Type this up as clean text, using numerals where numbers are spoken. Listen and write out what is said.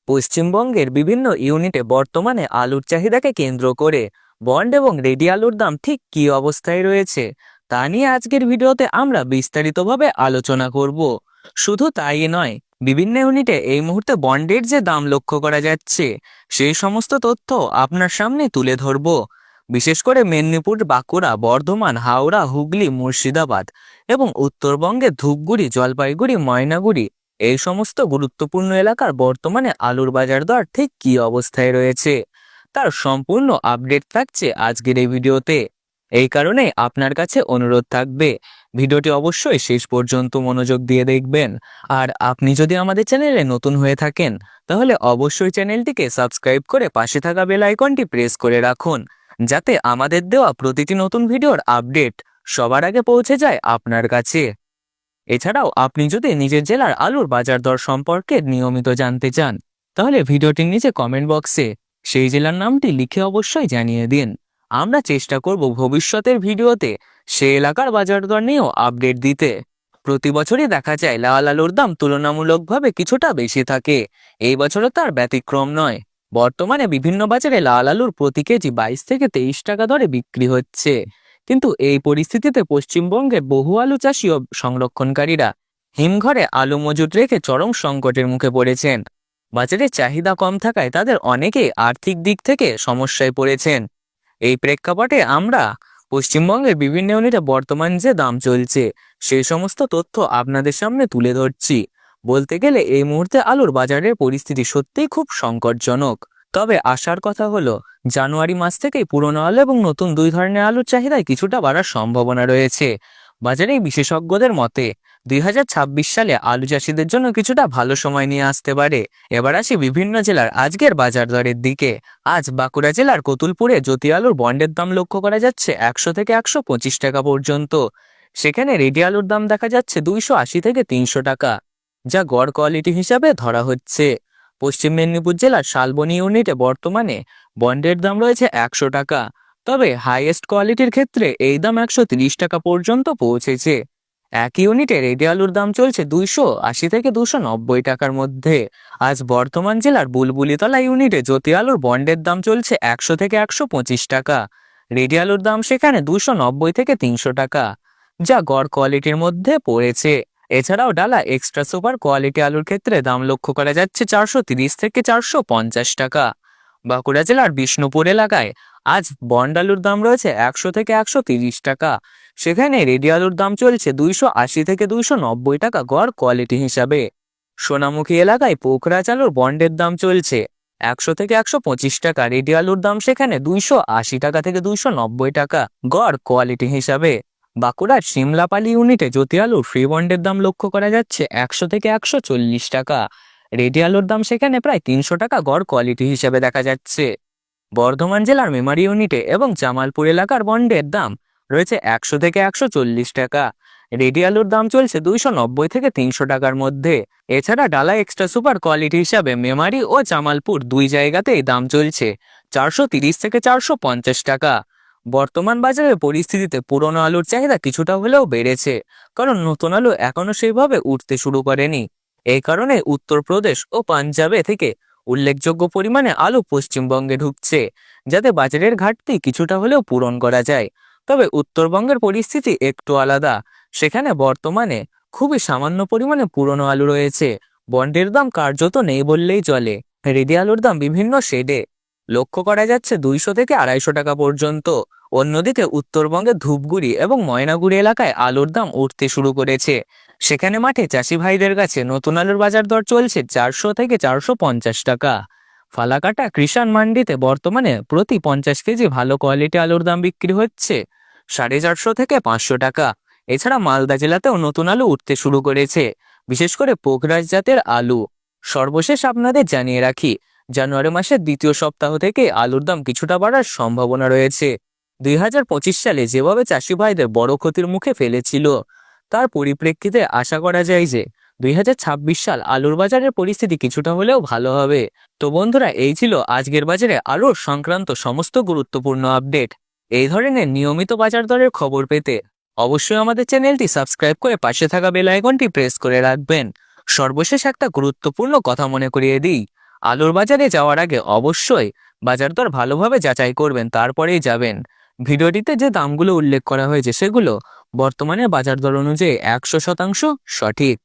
পশ্চিমবঙ্গের বিভিন্ন ইউনিটে বর্তমানে আলুর চাহিদাকে কেন্দ্র করে বন্ড এবং রেডি আলুর দাম ঠিক কী অবস্থায় রয়েছে তা নিয়ে আজকের ভিডিওতে আমরা বিস্তারিতভাবে আলোচনা করব। শুধু তাই নয়, বিভিন্ন ইউনিটে এই মুহূর্তে বন্ডের যে দাম লক্ষ্য করা যাচ্ছে সেই সমস্ত তথ্য আপনার সামনে তুলে ধরব। বিশেষ করে মেদিনীপুর, বাঁকুড়া, বর্ধমান, হাওড়া, হুগলি, মুর্শিদাবাদ এবং উত্তরবঙ্গের ধূপগুড়ি, জলপাইগুড়ি, ময়নাগুড়ি এই সমস্ত গুরুত্বপূর্ণ এলাকার বর্তমানে আলুর বাজার দর ঠিক কী অবস্থায় রয়েছে তার সম্পূর্ণ আপডেট থাকছে আজকের এই ভিডিওতে। এই কারণে আপনার কাছে অনুরোধ থাকবে ভিডিওটি অবশ্যই শেষ পর্যন্ত মনোযোগ দিয়ে দেখবেন। আর আপনি যদি আমাদের চ্যানেলে নতুন হয়ে থাকেন তাহলে অবশ্যই চ্যানেলটিকে সাবস্ক্রাইব করে পাশে থাকা বেল আইকনটি প্রেস করে রাখুন, যাতে আমাদের দেওয়া প্রতিটি নতুন ভিডিওর আপডেট সবার আগে পৌঁছে যায় আপনার কাছে। এছাড়াও আপনি যদি নিজের জেলার আলুর বাজার দর সম্পর্কে নিয়মিত জানতে চান তাহলে ভিডিওটির নিচে কমেন্ট বক্সে সেই জেলার নামটি লিখে অবশ্যই জানিয়ে দিন। আমরা চেষ্টা করব ভবিষ্যতের ভিডিওতে সেই এলাকার বাজার দর নিয়েও আপডেট দিতে। প্রতি বছরই দেখা যায় লাল আলুর দাম তুলনামূলকভাবে কিছুটা বেশি থাকে, এই বছরও তার ব্যতিক্রম নয়। বর্তমানে বিভিন্ন বাজারে লাল আলুর প্রতি কেজি 22 থেকে 23 টাকা দরে বিক্রি হচ্ছে। কিন্তু এই পরিস্থিতিতে পশ্চিমবঙ্গের বহু আলু চাষি ও সংরক্ষণকারীরা হিমঘরে আলু মজুত রেখে চরম সংকটের মুখে পড়েছেন। বাজারে চাহিদা কম থাকায় তাদের অনেকেই আর্থিক দিক থেকে সমস্যায় পড়েছেন। এই প্রেক্ষাপটে আমরা পশ্চিমবঙ্গের বিভিন্ন ইউনিটে বর্তমান যে দাম চলছে সেই সমস্ত তথ্য আপনাদের সামনে তুলে ধরছি। বলতে গেলে এই মুহূর্তে আলুর বাজারের পরিস্থিতি সত্যিই খুব সংকটজনক। তবে আশার কথা হলো জানুয়ারি মাস থেকেই পুরনো আলু এবং নতুন দুই ধরনের আলুর চাহিদায় কিছুটা বাড়ার সম্ভাবনা রয়েছে। বাজারে বিশেষজ্ঞদের মতে 2026 সালে আলু চাষিদের জন্য কিছুটা ভালো সময় নিয়ে আসতে পারে। এবার আসি বিভিন্ন জেলার আজকের বাজার দরের দিকে। আজ বাঁকুড়া জেলার কতুলপুরে জ্যোতি আলুর বন্ডের দাম লক্ষ্য করা যাচ্ছে 100 থেকে 125 টাকা পর্যন্ত। সেখানে রেডি আলুর দাম দেখা যাচ্ছে 280 থেকে 300 টাকা, যা গড় কোয়ালিটি হিসাবে ধরা হচ্ছে। পশ্চিম মেদিনীপুর জেলার শালবনী ইউনিটে বর্তমানে বন্ডের দাম রয়েছে 100 টাকা, তবে হাইয়েস্ট কোয়ালিটির ক্ষেত্রে এই দাম 130 টাকা পর্যন্ত পৌঁছেছে। এক ইউনিটে রেডি আলুর দাম চলছে 280 থেকে 290 টাকার মধ্যে। আজ বর্ধমান জেলার বুলবুলিতলা ইউনিটে জ্যোতি আলুর বন্ডের দাম চলছে 100 থেকে 125 টাকা। রেডি আলুর দাম সেখানে 290 থেকে 300 টাকা, যা গড় কোয়ালিটির মধ্যে পড়েছে। এছাড়াও ডালা এক্সট্রা সুপার কোয়ালিটি আলুর ক্ষেত্রে দাম লক্ষ্য করা যাচ্ছে 430 থেকে 450 টাকা। বাঁকুড়া জেলার বিষ্ণুপুর এলাকায় আজ বন্ড আলুর দাম রয়েছে 100 থেকে 130 টাকা। সেখানে রেডি আলুর দাম চলছে 280 থেকে 290 টাকা গড় কোয়ালিটি হিসাবে। সোনামুখী এলাকায় পোখরাজ আলুর বন্ডের দাম চলছে 100 থেকে 125 টাকা। রেডি আলুর দাম সেখানে 280 টাকা থেকে 290 টাকা গড় কোয়ালিটি হিসাবে। বাঁকুড়ার সিমলাপালি ইউনিটে জ্যোতি আলুর ফ্রি বন্ডের দাম লক্ষ্য করা যাচ্ছে 100 থেকে 140 টাকা। রেডি আলুর দাম সেখানে প্রায় 300 টাকা গড় কোয়ালিটি হিসেবে দেখা যাচ্ছে। বর্ধমান জেলার মেমারি ইউনিটে এবং জামালপুর এলাকার বন্ডের দাম রয়েছে 100 থেকে 140 টাকা। রেডি আলুর দাম চলছে 290 থেকে 300 টাকার মধ্যে। এছাড়া ডালা এক্সট্রা সুপার কোয়ালিটি হিসাবে মেমারি ও জামালপুর দুই জায়গাতেই দাম চলছে 430 থেকে 450 টাকা। বর্তমান বাজারের পরিস্থিতিতে পুরনো আলুর চাহিদা কিছুটা হলেও বেড়েছে, কারণ নতুন আলু এখনো সেইভাবে উঠতে শুরু করেনি। এই কারণে উত্তরপ্রদেশ ও পাঞ্জাবে থেকে উল্লেখযোগ্য পরিমাণে আলু পশ্চিমবঙ্গে ঢুকছে, যাতে বাজারের ঘাটতি কিছুটা হলেও পূরণ করা যায়। তবে উত্তরবঙ্গের পরিস্থিতি একটু আলাদা। সেখানে বর্তমানে খুবই সামান্য পরিমাণে পুরনো আলু রয়েছে। বন্ডের দাম কার্যত নেই বললেই চলে। রেডি আলুর দাম বিভিন্ন শেডে লক্ষ্য করা যাচ্ছে 200 থেকে 250 টাকা পর্যন্ত। অন্যদিকে উত্তরবঙ্গের ধূপগুড়ি এবং ময়নাগুড়ি এলাকায় আলুর দাম উঠতে শুরু করেছে। সেখানে মাঠে চাষি ভাইদের কাছে নতুন আলুর বাজার দর চলছে 400 থেকে 450 টাকা। ফালাকাটা কৃষাণ মান্ডিতে বর্তমানে প্রতি 50 কেজি ভালো কোয়ালিটি আলুর দাম বিক্রি হচ্ছে 450 থেকে 500 টাকা। এছাড়া মালদা জেলাতেও নতুন আলু উঠতে শুরু করেছে, বিশেষ করে পোখরাজ জাতের আলু। সর্বশেষ আপনাদের জানিয়ে রাখি, জানুয়ারি মাসের দ্বিতীয় সপ্তাহ থেকে আলুর দাম কিছুটা বাড়ার সম্ভাবনা রয়েছে। 2025 সালে যেভাবে চাষি ভাইদের বড় ক্ষতির মুখে ফেলেছিল, তার পরিপ্রেক্ষিতে আশা করা যায় যে 2026 সাল আলুর বাজারের পরিস্থিতি কিছুটা হলেও ভালো হবে। তো বন্ধুরা, এই ছিল আজকের বাজারে আলুর সংক্রান্ত সমস্ত গুরুত্বপূর্ণ আপডেট। এই ধরনের নিয়মিত বাজার দরের খবর পেতে অবশ্যই আমাদের চ্যানেলটি সাবস্ক্রাইব করে পাশে থাকা বেল আইকনটি প্রেস করে রাখবেন। সর্বশেষ একটা গুরুত্বপূর্ণ কথা মনে করিয়ে দিই, আলুর বাজারে যাওয়ার আগে অবশ্যই বাজার দর ভালোভাবে যাচাই করবেন, তারপরেই যাবেন। ভিডিওটিতে যে দামগুলো উল্লেখ করা হয়েছে সেগুলো বর্তমানে বাজার দর অনুযায়ী 100% সঠিক।